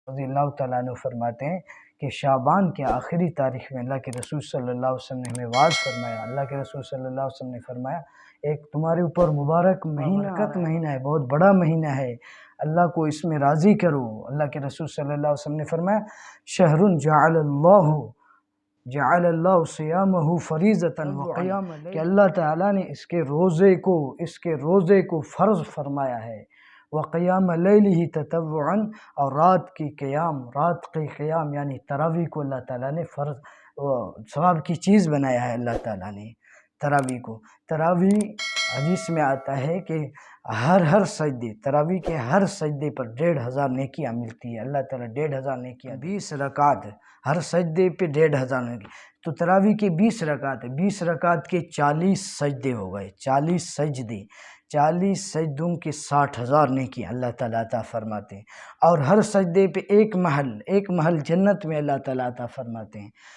رضی اللہ تعالیٰ عنہ فرماتے ہیں کہ شعبان کے آخری تاریخ میں اللہ کے رسول صلی اللہ علیہ وسلم نے ہمیں وعظ فرمایا۔ اللہ کے رسول صلی اللہ علیہ وسلم نے فرمایا ایک تمہارے اوپر مبارک مہینہ ہے، بہت بڑا مہینہ ہے، اللہ کو اس میں راضی کرو۔ اللہ کے رسول صلی اللہ علیہ وسلم نے فرمایا شہر جعل اللہ صیامہ فریضۃ وقیام اللیل، کہ اللہ تعالیٰ نے اس کے روزے کو فرض فرمایا ہے، وقیام لیلہ تطوعا، اور رات کی قیام یعنی تراویح کو اللہ تعالیٰ نے فرض ثواب کی چیز بنایا ہے۔ اللہ تعالیٰ نے تراویح کو، تراویح حدیث میں آتا ہے کہ ہر سجدے، تراویح کے ہر سجدے پر 1500 نیکیاں ملتی ہے۔ اللہ تعالیٰ 1500 نیکیاں، 20 رکعت، ہر سجدے پہ 1500 نیکی، تو تراویح کے 20 رکعت ہے، 20 رکعت کے 40 سجدے ہو گئے، 40 سجدوں کے 60,000 نیکی اللہ تعالیٰ عطا فرماتے ہیں، اور ہر سجدے پہ ایک محل جنت میں اللہ تعالیٰ عطا فرماتے ہیں۔